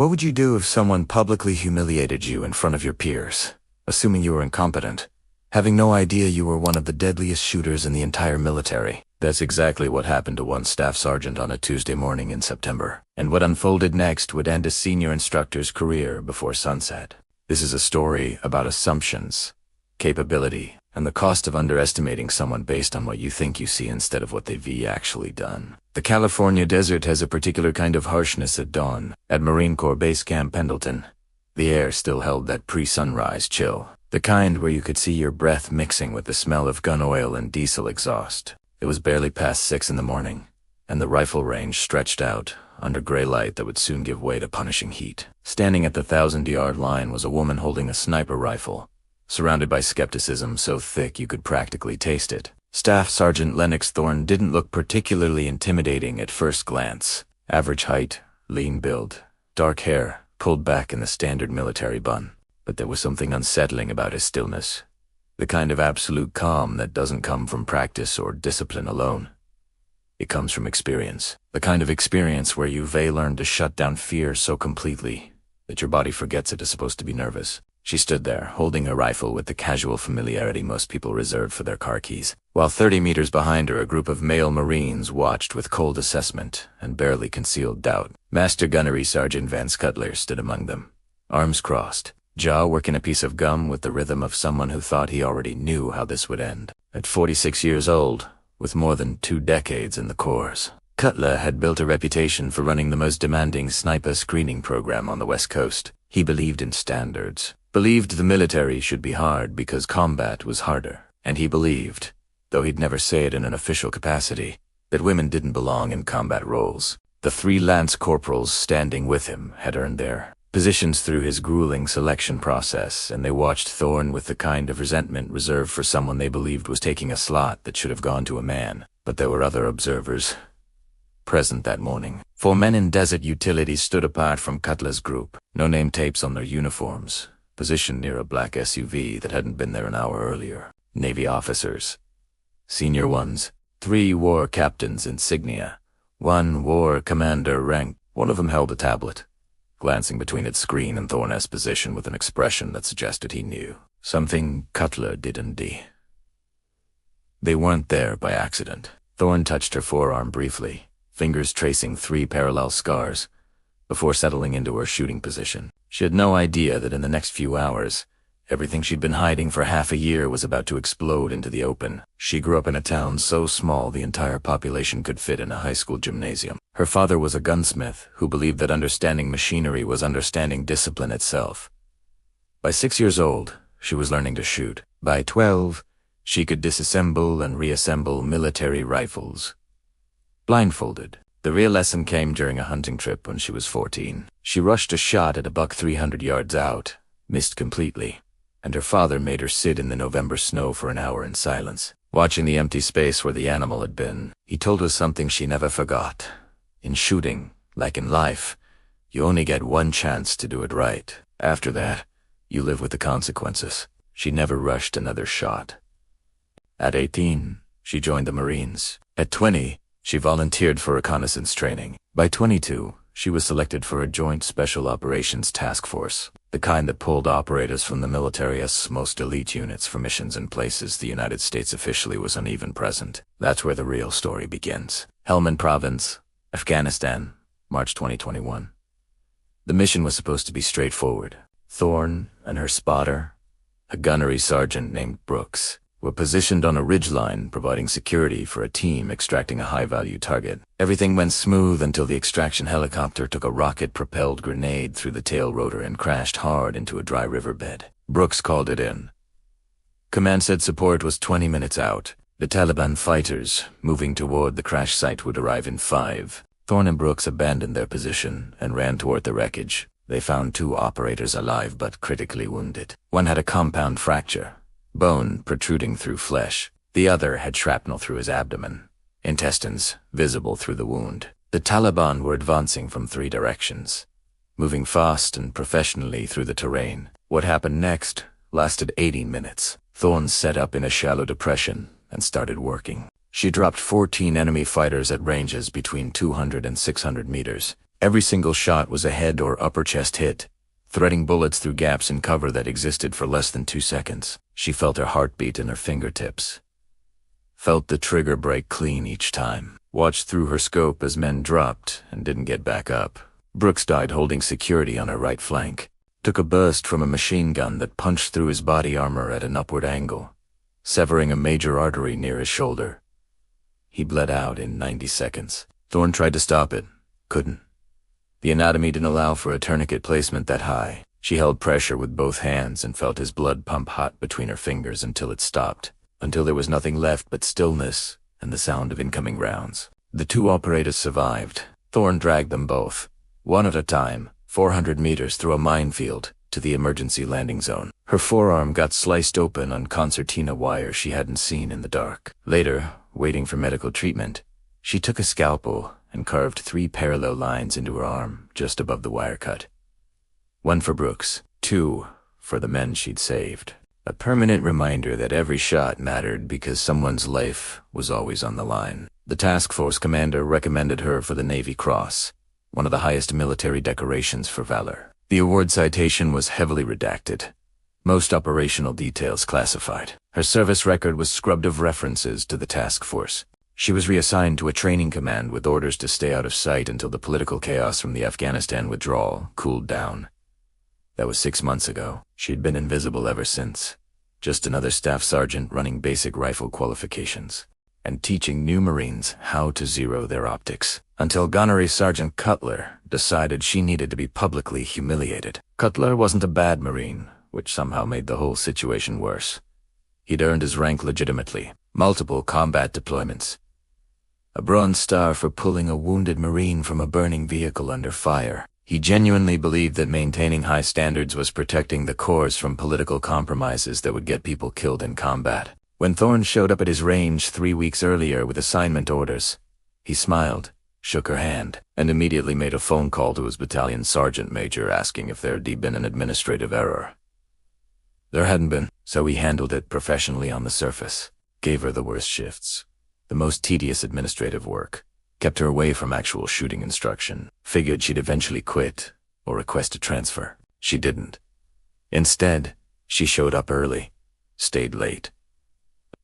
What would you do if someone publicly humiliated you in front of your peers, assuming you were incompetent, having no idea you were one of the deadliest shooters in the entire military? That's exactly what happened to one staff sergeant on a Tuesday morning in September. And what unfolded next would end a senior instructor's career before sunset. This is a story about assumptions, capability, and the cost of underestimating someone based on what you think you see instead of what they've actually done. The California desert has a particular kind of harshness at dawn. At Marine Corps Base Camp Pendleton, the air still held that pre-sunrise chill, the kind where you could see your breath mixing with the smell of gun oil and diesel exhaust. It was barely past 6 in the morning, and the rifle range stretched out under gray light that would soon give way to punishing heat. Standing at the 1,000-yard line was a woman holding a sniper rifle, surrounded by skepticism so thick you could practically taste it. Staff Sergeant Lennox Thorne didn't look particularly intimidating at first glance. Average height, lean build, dark hair, pulled back in the standard military bun. But there was something unsettling about his stillness. The kind of absolute calm that doesn't come from practice or discipline alone. It comes from experience. The kind of experience where you've learned to shut down fear so completely that your body forgets it is supposed to be nervous. She stood there, holding her rifle with the casual familiarity most people reserve for their car keys, while 30 meters behind her a group of male Marines watched with cold assessment and barely concealed doubt. Master Gunnery Sergeant Vance Cutler stood among them, arms crossed, jaw working a piece of gum with the rhythm of someone who thought he already knew how this would end. At 46 years old, with more than 2 decades in the Corps, Cutler had built a reputation for running the most demanding sniper screening program on the West Coast. He believed in standards, believed the military should be hard because combat was harder, and he believed, though he'd never say it in an official capacity, that women didn't belong in combat roles. The 3 lance corporals standing with him had earned their positions through his grueling selection process, and they watched Thorne with the kind of resentment reserved for someone they believed was taking a slot that should have gone to a man. But there were other observers present that morning. 4 men in desert utilities stood apart from Cutler's group, no name tapes on their uniforms, positioned near a black SUV that hadn't been there an hour earlier. Navy officers. Senior ones. 3 wore captain's insignia. 1 wore commander rank. One of them held a tablet, glancing between its screen and Thorne's position with an expression that suggested he knew. Something Cutler didn't. They weren't there by accident. Thorne touched her forearm briefly, fingers tracing 3 parallel scars, before settling into her shooting position. She had no idea that in the next few hours, everything she'd been hiding for half a year was about to explode into the open. She grew up in a town so small the entire population could fit in a high school gymnasium. Her father was a gunsmith who believed that understanding machinery was understanding discipline itself. By 6 years old, she was learning to shoot. By 12, she could disassemble and reassemble military rifles. Blindfolded. The real lesson came during a hunting trip when she was 14. She rushed a shot at a buck 300 yards out, missed completely, and her father made her sit in the November snow for an hour in silence, watching the empty space where the animal had been. He told her something she never forgot. In shooting, like in life, you only get one chance to do it right. After that, you live with the consequences. She never rushed another shot. At 18, she joined the Marines. At 20, she volunteered for reconnaissance training. By 22, she was selected for a Joint Special Operations Task Force, the kind that pulled operators from the military's most elite units for missions in places the United States officially was uneven present. That's where the real story begins. Helmand Province, Afghanistan, March 2021. The mission was supposed to be straightforward. Thorne and her spotter, a gunnery sergeant named Brooks, were positioned on a ridgeline providing security for a team extracting a high-value target. Everything went smooth until the extraction helicopter took a rocket-propelled grenade through the tail rotor and crashed hard into a dry riverbed. Brooks called it in. Command said support was 20 minutes out. The Taliban fighters, moving toward the crash site, would arrive in 5. Thorne and Brooks abandoned their position and ran toward the wreckage. They found 2 operators alive but critically wounded. One had a compound fracture, bone protruding through flesh. The other had shrapnel through his abdomen, intestines visible through the wound. The Taliban were advancing from 3 directions, moving fast and professionally through the terrain. What happened next lasted 18 minutes. Thorne set up in a shallow depression and started working. She dropped 14 enemy fighters at ranges between 200 and 600 meters, Every single shot was a head or upper chest hit, threading bullets through gaps in cover that existed for less than 2 seconds. She felt her heartbeat in her fingertips. Felt the trigger break clean each time. Watched through her scope as men dropped and didn't get back up. Brooks died holding security on her right flank. Took a burst from a machine gun that punched through his body armor at an upward angle, severing a major artery near his shoulder. He bled out in 90 seconds. Thorne tried to stop it. Couldn't. The anatomy didn't allow for a tourniquet placement that high. She held pressure with both hands and felt his blood pump hot between her fingers until it stopped, until there was nothing left but stillness and the sound of incoming rounds. The 2 operators survived. Thorne dragged them both, one at a time, 400 meters through a minefield, to the emergency landing zone. Her forearm got sliced open on concertina wire she hadn't seen in the dark. Later, waiting for medical treatment, she took a scalpel and carved 3 parallel lines into her arm just above the wire cut. 1 for Brooks, 2 for the men she'd saved. A permanent reminder that every shot mattered because someone's life was always on the line. The task force commander recommended her for the Navy Cross, one of the highest military decorations for valor. The award citation was heavily redacted, most operational details classified. Her service record was scrubbed of references to the task force. She was reassigned to a training command with orders to stay out of sight until the political chaos from the Afghanistan withdrawal cooled down. That was 6 months ago. She'd been invisible ever since. Just another staff sergeant running basic rifle qualifications and teaching new Marines how to zero their optics. Until Gunnery Sergeant Cutler decided she needed to be publicly humiliated. Cutler wasn't a bad Marine, which somehow made the whole situation worse. He'd earned his rank legitimately. Multiple combat deployments. A Bronze Star for pulling a wounded Marine from a burning vehicle under fire. He genuinely believed that maintaining high standards was protecting the Corps from political compromises that would get people killed in combat. When Thorne showed up at his range 3 weeks earlier with assignment orders, he smiled, shook her hand, and immediately made a phone call to his battalion sergeant major asking if there'd been an administrative error. There hadn't been, so he handled it professionally on the surface. Gave her the worst shifts, the most tedious administrative work, kept her away from actual shooting instruction, figured she'd eventually quit or request a transfer. She didn't. Instead, she showed up early, stayed late,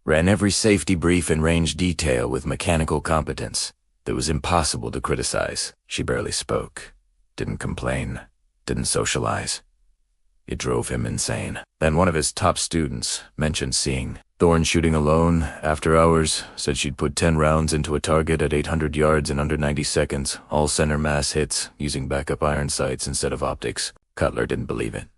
ran every safety brief in range detail with mechanical competence that was impossible to criticize. She barely spoke, didn't complain, didn't socialize. It drove him insane. Then one of his top students mentioned seeing Thorne shooting alone after hours, said she'd put 10 rounds into a target at 800 yards in under 90 seconds, all center mass hits, using backup iron sights instead of optics. Cutler didn't believe it.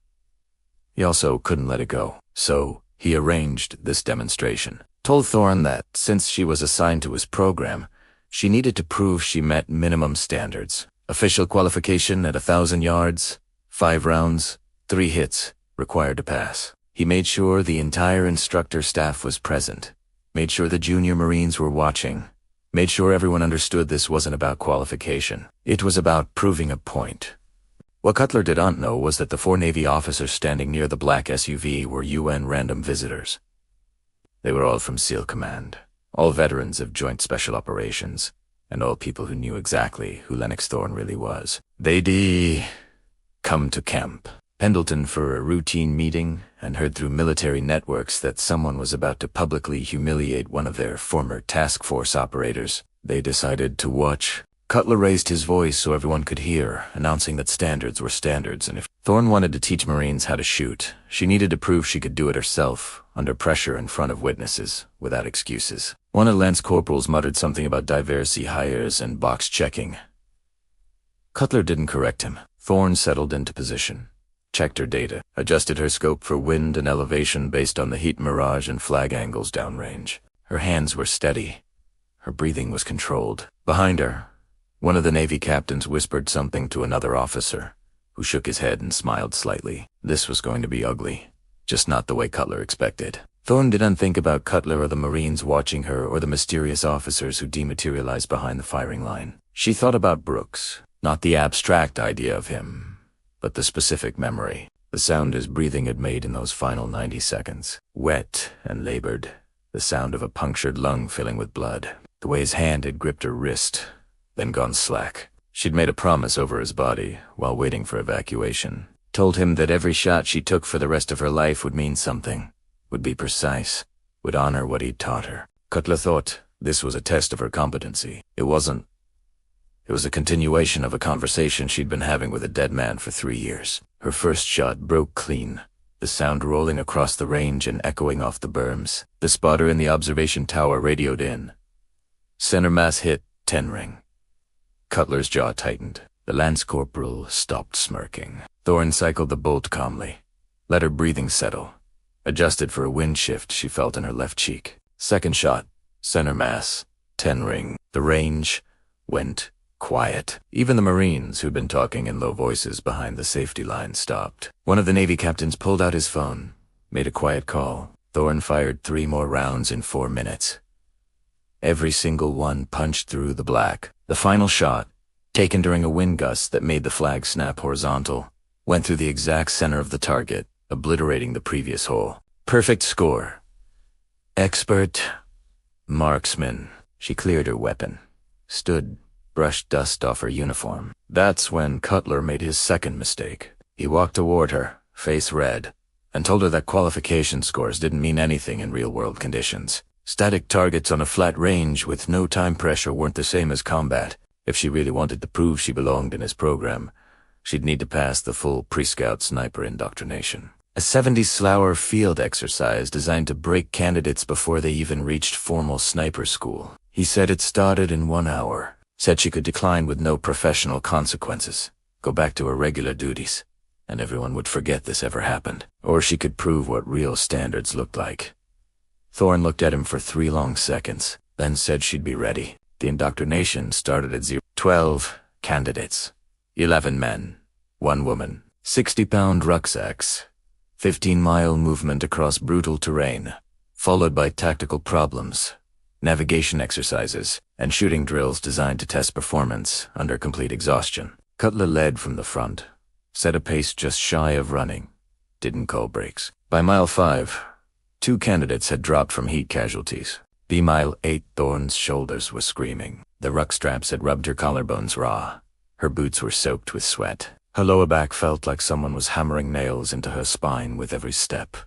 He also couldn't let it go, so he arranged this demonstration. Told Thorne that, since she was assigned to his program, she needed to prove she met minimum standards. Official qualification at 1,000 yards, 5 rounds, 3 hits, required to pass. He made sure the entire instructor staff was present, made sure the junior Marines were watching, made sure everyone understood this wasn't about qualification. It was about proving a point. What Cutler did not know was that the 4 Navy officers standing near the black SUV were UN random visitors. They were all from SEAL Command, all veterans of Joint Special Operations, and all people who knew exactly who Lennox Thorne really was. They'd come to camp Pendleton for a routine meeting and heard through military networks that someone was about to publicly humiliate one of their former task force operators. They decided to watch. Cutler raised his voice so everyone could hear, announcing that standards were standards, and if Thorne wanted to teach Marines how to shoot, she needed to prove she could do it herself, under pressure in front of witnesses, without excuses. One of Lance Corporals muttered something about diversity hires and box checking. Cutler didn't correct him. Thorne settled into position, checked her data, adjusted her scope for wind and elevation based on the heat mirage and flag angles downrange. Her hands were steady. Her breathing was controlled. Behind her, one of the Navy captains whispered something to another officer, who shook his head and smiled slightly. This was going to be ugly, just not the way Cutler expected. Thorne didn't think about Cutler or the Marines watching her or the mysterious officers who dematerialized behind the firing line. She thought about Brooks, not the abstract idea of him, but the specific memory. The sound his breathing had made in those final 90 seconds. Wet and labored, the sound of a punctured lung filling with blood. The way his hand had gripped her wrist, then gone slack. She'd made a promise over his body while waiting for evacuation. Told him that every shot she took for the rest of her life would mean something, would be precise, would honor what he'd taught her. Cutler thought this was a test of her competency. It wasn't. It was a continuation of a conversation she'd been having with a dead man for 3 years. Her first shot broke clean, the sound rolling across the range and echoing off the berms. The spotter in the observation tower radioed in. Center mass hit, 10 ring. Cutler's jaw tightened. The lance corporal stopped smirking. Thorne cycled the bolt calmly, let her breathing settle, adjusted for a wind shift she felt in her left cheek. Second shot, center mass, 10 ring. The range went quiet. Even the Marines, who'd been talking in low voices behind the safety line, stopped. One of the Navy captains pulled out his phone, made a quiet call. Thorne fired 3 more rounds in 4 minutes. Every single one punched through the black. The final shot, taken during a wind gust that made the flag snap horizontal, went through the exact center of the target, obliterating the previous hole. Perfect score. Expert marksman. She cleared her weapon, stood, brushed dust off her uniform. That's when Cutler made his second mistake. He walked toward her, face red, and told her that qualification scores didn't mean anything in real-world conditions. Static targets on a flat range with no time pressure weren't the same as combat. If she really wanted to prove she belonged in his program, she'd need to pass the full pre-scout sniper indoctrination. A 70s Slough field exercise designed to break candidates before they even reached formal sniper school. He said it started in 1 hour. Said she could decline with no professional consequences, go back to her regular duties, and everyone would forget this ever happened. Or she could prove what real standards looked like. Thorne looked at him for 3 long seconds, then said she'd be ready. The indoctrination started at 12 candidates, 11 men, 1 woman, 60-pound rucksacks, 15-mile movement across brutal terrain, followed by tactical problems, navigation exercises, and shooting drills designed to test performance under complete exhaustion. Cutler led from the front, set a pace just shy of running, didn't call brakes. By mile 5, 2 candidates had dropped from heat casualties. By mile 8, Thorne's shoulders were screaming. The ruck straps had rubbed her collarbones raw. Her boots were soaked with sweat. Her lower back felt like someone was hammering nails into her spine with every step.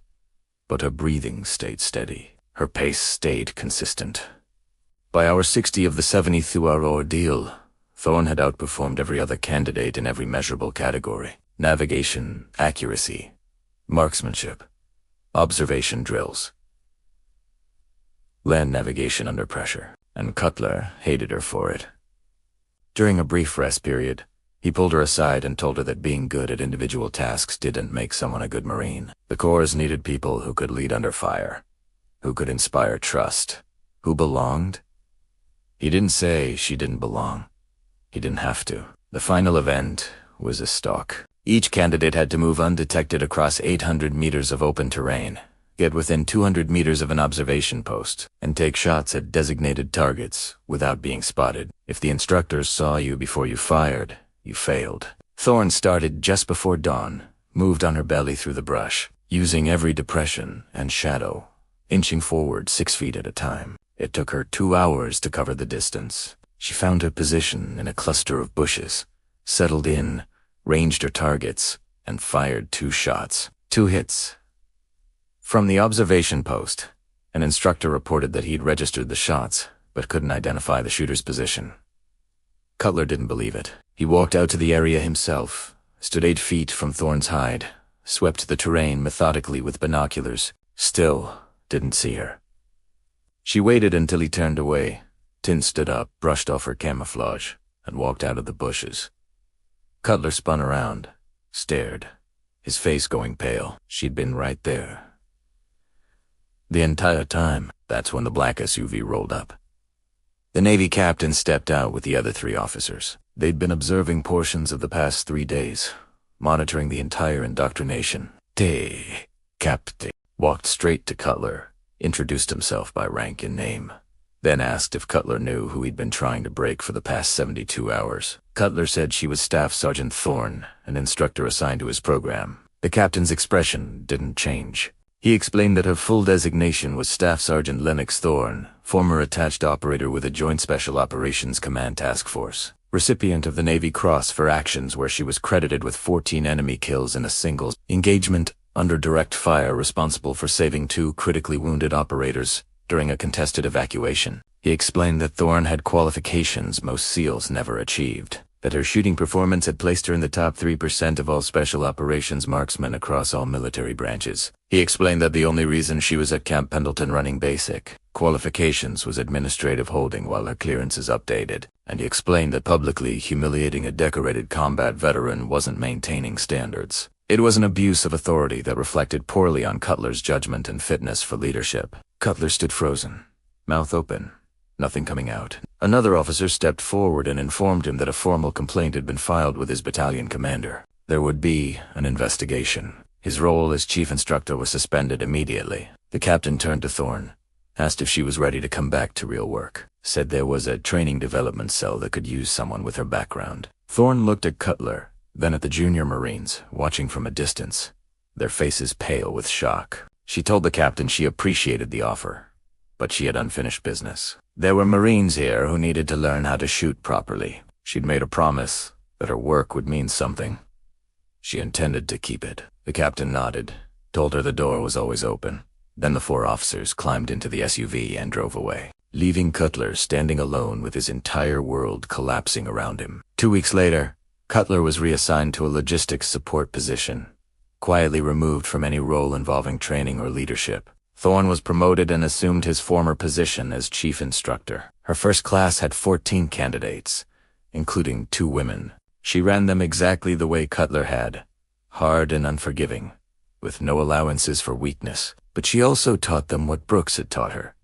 But her breathing stayed steady. Her pace stayed consistent. By hour 60 of the 72-hour ordeal, Thorne had outperformed every other candidate in every measurable category. Navigation, accuracy, marksmanship, observation drills, land navigation under pressure, and Cutler hated her for it. During a brief rest period, he pulled her aside and told her that being good at individual tasks didn't make someone a good Marine. The Corps needed people who could lead under fire, who could inspire trust, who belonged. He didn't say she didn't belong. He didn't have to. The final event was a stalk. Each candidate had to move undetected across 800 meters of open terrain, get within 200 meters of an observation post, and take shots at designated targets without being spotted. If the instructors saw you before you fired, you failed. Thorne started just before dawn, moved on her belly through the brush, using every depression and shadow, inching forward 6 feet at a time. It took her 2 hours to cover the distance. She found her position in a cluster of bushes, settled in, ranged her targets, and fired 2 shots. 2 hits. From the observation post, an instructor reported that he'd registered the shots, but couldn't identify the shooter's position. Cutler didn't believe it. He walked out to the area himself, stood 8 feet from Thorne's hide, swept the terrain methodically with binoculars, still didn't see her. She waited until he turned away. Tin stood up, brushed off her camouflage, and walked out of the bushes. Cutler spun around, stared, his face going pale. She'd been right there. The entire time. That's when the black SUV rolled up. The Navy captain stepped out with the other 3 officers. They'd been observing portions of the past 3 days, monitoring the entire indoctrination. Captain walked straight to Cutler, introduced himself by rank and name, then asked if Cutler knew who he'd been trying to break for the past 72 hours. Cutler said she was Staff Sergeant Thorne, an instructor assigned to his program. The captain's expression didn't change. He explained that her full designation was Staff Sergeant Lennox Thorne, former attached operator with a Joint Special Operations Command Task Force. recipient of the Navy Cross for actions where she was credited with 14 enemy kills in a single engagement under direct fire, responsible for saving 2 critically wounded operators during a contested evacuation. He explained that Thorne had qualifications most SEALs never achieved, that her shooting performance had placed her in the top 3% of all special operations marksmen across all military branches. He explained that the only reason she was at Camp Pendleton running basic qualifications was administrative holding while her clearance is updated, and he explained that publicly humiliating a decorated combat veteran wasn't maintaining standards. It was an abuse of authority that reflected poorly on Cutler's judgment and fitness for leadership. Cutler stood frozen, mouth open, nothing coming out. Another officer stepped forward and informed him that a formal complaint had been filed with his battalion commander. There would be an investigation. His role as chief instructor was suspended immediately. The captain turned to Thorne, asked if she was ready to come back to real work, said there was a training development cell that could use someone with her background. Thorne looked at Cutler, then at the junior Marines, watching from a distance, their faces pale with shock. She told the captain she appreciated the offer, but she had unfinished business. There were Marines here who needed to learn how to shoot properly. She'd made a promise that her work would mean something. She intended to keep it. The captain nodded, told her the door was always open. Then the 4 officers climbed into the SUV and drove away, leaving Cutler standing alone with his entire world collapsing around him. 2 weeks later, Cutler was reassigned to a logistics support position, quietly removed from any role involving training or leadership. Thorne was promoted and assumed his former position as chief instructor. Her first class had 14 candidates, including 2 women. She ran them exactly the way Cutler had, hard and unforgiving, with no allowances for weakness. But she also taught them what Brooks had taught her,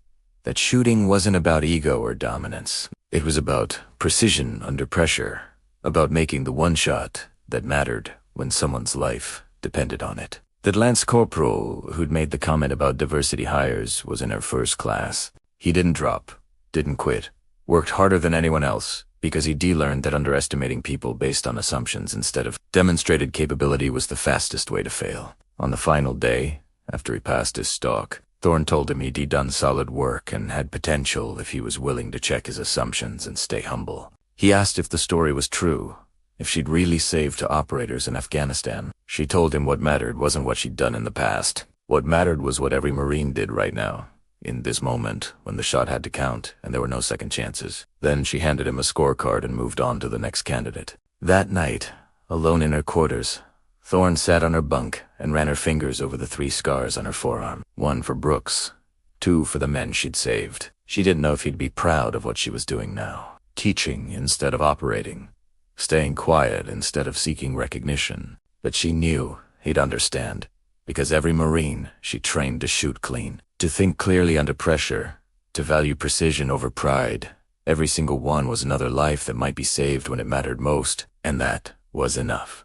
that shooting wasn't about ego or dominance. It was about precision under pressure, about making the one shot that mattered when someone's life depended on it. That Lance Corporal, who'd made the comment about diversity hires, was in her first class. He didn't drop, didn't quit, worked harder than anyone else, because he de-learned that underestimating people based on assumptions instead of demonstrated capability was the fastest way to fail. On the final day, after he passed his stalk, Thorne told him he'd done solid work and had potential if he was willing to check his assumptions and stay humble. He asked if the story was true, if she'd really saved operators in Afghanistan. She told him what mattered wasn't what she'd done in the past. What mattered was what every Marine did right now, in this moment when the shot had to count and there were no second chances. Then she handed him a scorecard and moved on to the next candidate. That night, alone in her quarters, Thorne sat on her bunk and ran her fingers over the 3 scars on her forearm. 1 for Brooks, 2 for the men she'd saved. She didn't know if he'd be proud of what she was doing now. Teaching instead of operating, staying quiet instead of seeking recognition. But she knew he'd understand, because every Marine she trained to shoot clean, to think clearly under pressure, to value precision over pride. Every single one was another life that might be saved when it mattered most, and that was enough.